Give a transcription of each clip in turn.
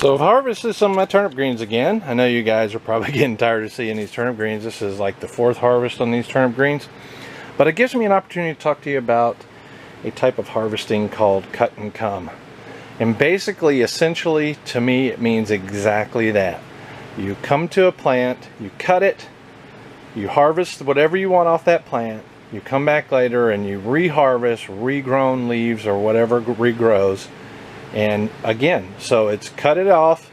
So I've harvested some of my turnip greens again. I know you guys are probably getting tired of seeing these turnip greens. This is like the 4th harvest on these turnip greens. But it gives me an opportunity to talk to you about a type of harvesting called cut and come. And basically, essentially, to me, it means exactly that. You come to a plant, you cut it, you harvest whatever you want off that plant, you come back later and you reharvest regrown leaves or whatever regrows. And again, so it's cut it off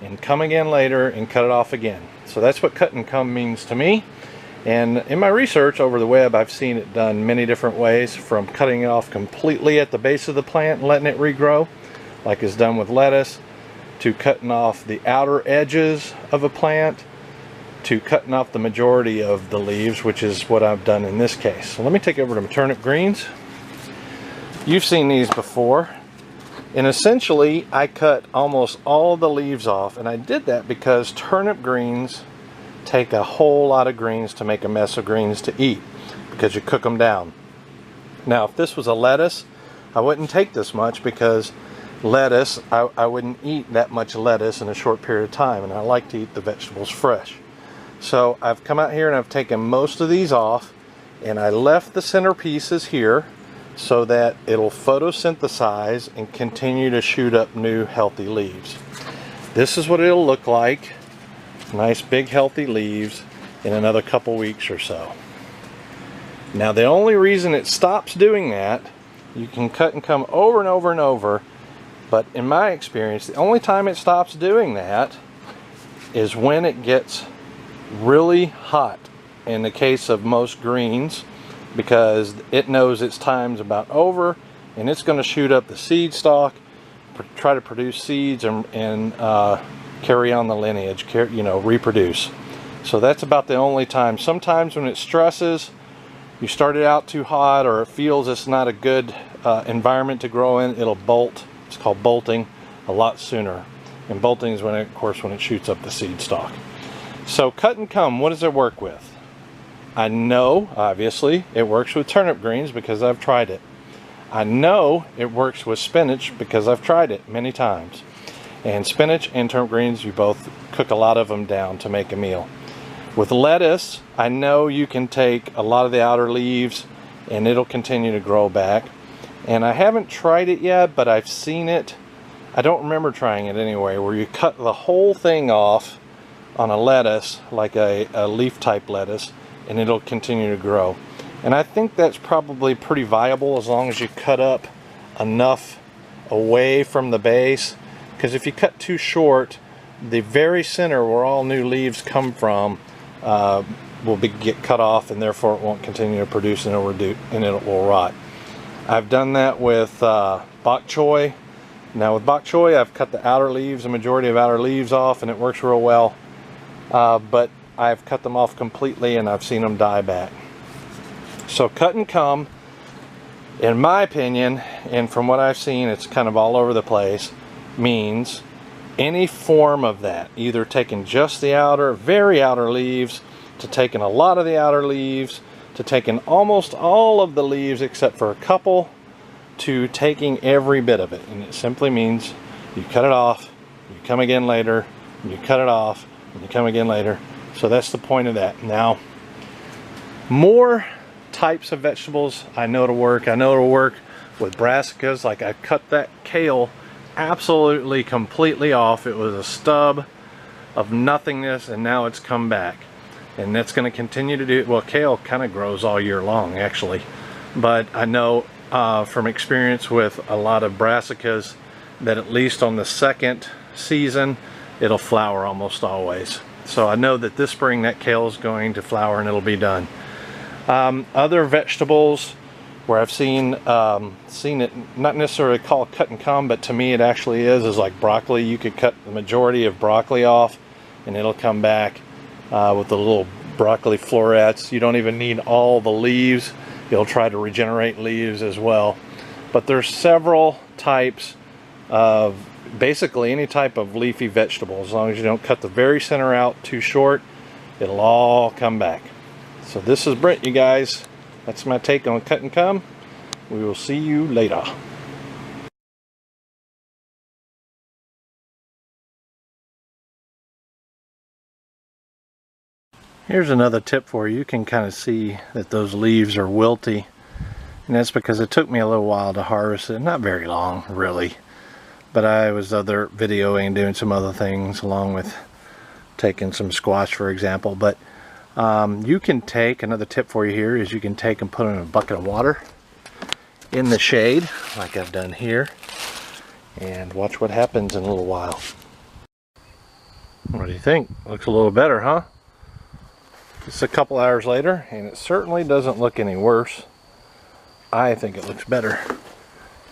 and come again later and cut it off again. So that's what cut and come means to me. And in my research over the web, I've seen it done many different ways, from cutting it off completely at the base of the plant and letting it regrow, like is done with lettuce, to cutting off the outer edges of a plant, to cutting off the majority of the leaves, which is what I've done in this case. So let me take over to my turnip greens. You've seen these before. And essentially, I cut almost all the leaves off, and I did that because turnip greens take a whole lot of greens to make a mess of greens to eat, because you cook them down. Now, if this was a lettuce, I wouldn't take this much, because lettuce, I wouldn't eat that much lettuce in a short period of time, and I like to eat the vegetables fresh. So I've come out here and I've taken most of these off, and I left the center pieces here so that it'll photosynthesize and continue to shoot up new healthy leaves. This is what it'll look like. Nice big healthy leaves in another couple weeks or so. Now, the only reason it stops doing that, you can cut and come over and over and over, but in my experience, the only time it stops doing that is when it gets really hot. In the case of most greens, because it knows its time's about over, and it's going to shoot up the seed stalk, try to produce seeds and carry on the lineage, reproduce. So that's about the only time. Sometimes when it stresses, you start it out too hot, or it feels it's not a good environment to grow in, it'll bolt. It's called bolting a lot sooner. And bolting is when it shoots up the seed stalk. So cut and come, what does it work with? I know, obviously, it works with turnip greens because I've tried it. I know it works with spinach because I've tried it many times. And spinach and turnip greens, you both cook a lot of them down to make a meal. With lettuce, I know you can take a lot of the outer leaves and it'll continue to grow back. And I haven't tried it yet, but I've seen it. I don't remember trying it anyway, where you cut the whole thing off on a lettuce, like a leaf type lettuce, and it'll continue to grow. And I think that's probably pretty viable as long as you cut up enough away from the base, because if you cut too short, the very center where all new leaves come from will get cut off, and therefore it won't continue to produce, and it will rot. I've done that with Bok Choy. Now with Bok Choy, I've cut the outer leaves, the majority of outer leaves off, and it works real well. But I've cut them off completely and I've seen them die back. So cut and come, in my opinion, and from what I've seen, it's kind of all over the place, means any form of that. Either taking just the outer, very outer leaves, to taking a lot of the outer leaves, to taking almost all of the leaves except for a couple, to taking every bit of it. And it simply means you cut it off, you come again later, and you cut it off, and you come again later. So that's the point of that. Now, more types of vegetables I know to work. I know to work with brassicas. Like, I cut that kale absolutely completely off. It was a stub of nothingness, and now it's come back. And that's going to continue to do. Well, kale kind of grows all year long, actually. But I know from experience with a lot of brassicas that at least on the second season, it'll flower almost always. So I know that this spring that kale is going to flower and it'll be done. Other vegetables where I've seen it not necessarily called cut and come, but to me it actually is like broccoli. You could cut the majority of broccoli off and it'll come back with the little broccoli florets. You don't even need all the leaves. It'll try to regenerate leaves as well. But there's several types of basically any type of leafy vegetable. As long as you don't cut the very center out too short, it'll all come back. So this is Brent, you guys. That's my take on cut and come. We will see you later. Here's another tip for you. You can kind of see that those leaves are wilty, and that's because it took me a little while to harvest it. Not very long, really, but I was other videoing and doing some other things along with taking some squash, for example. But you can take, another tip for you here is you can take and put in a bucket of water in the shade like I've done here, and watch what happens in a little while. What do you think? Looks a little better, huh? It's a couple hours later, and it certainly doesn't look any worse. I think it looks better.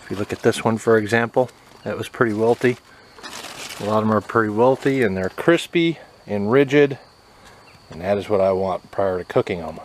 If you look at this one, for example, that was pretty wilty. A lot of them are pretty wilty, and they're crispy and rigid, and that is what I want prior to cooking them.